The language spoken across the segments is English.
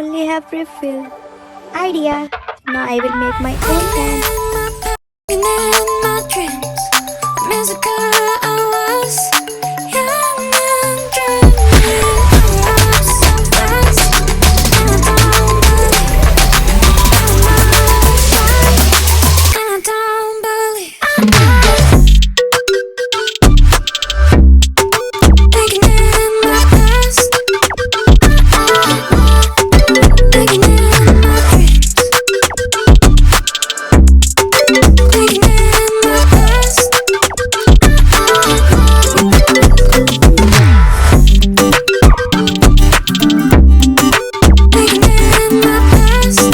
only have refill. Idea. Now I will make my own dance. In my dreams, music I was young and dreaming. I was so fast, and I don't believe. Taking in my past, taking in my dreams, taking in my past. Taking in my past, taking in my taking in my past.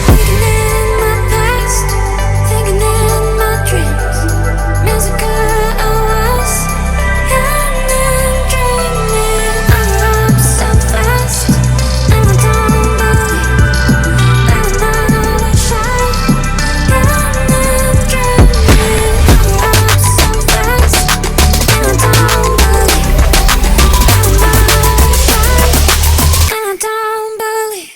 Taking in my past, taking in my dreams, music I was young and dreaming. I love so fast, and I don't believe that I was shy. Young and dreaming. I love so fast, and I don't believe that I was shy. And I don't believe.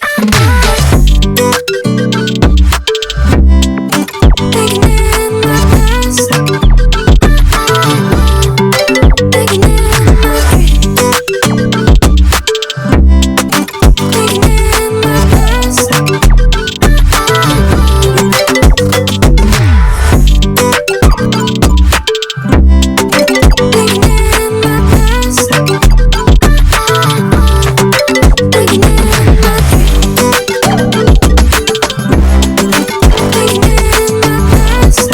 Taking in my past, taking in my dreams, taking in my past, taking in my past, taking in my dreams, taking in my past.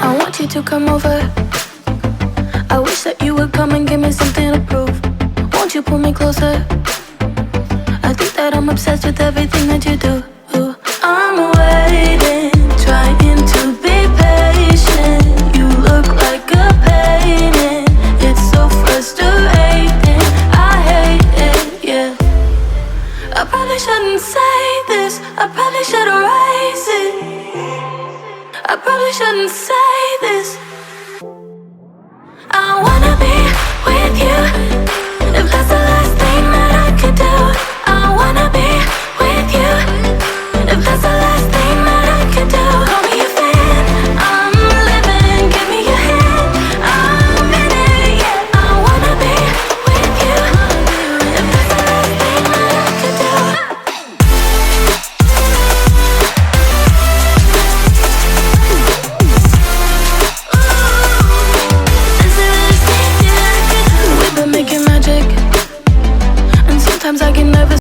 I want you to come over. I wish that you would come and give me something to prove. Won't you pull me closer? I think that I'm obsessed with everything that you do. I'm waiting, trying to be patient. You look like a painting. It's so frustrating. I hate it, yeah. I probably shouldn't say this. I probably should erase it. I probably shouldn't say this.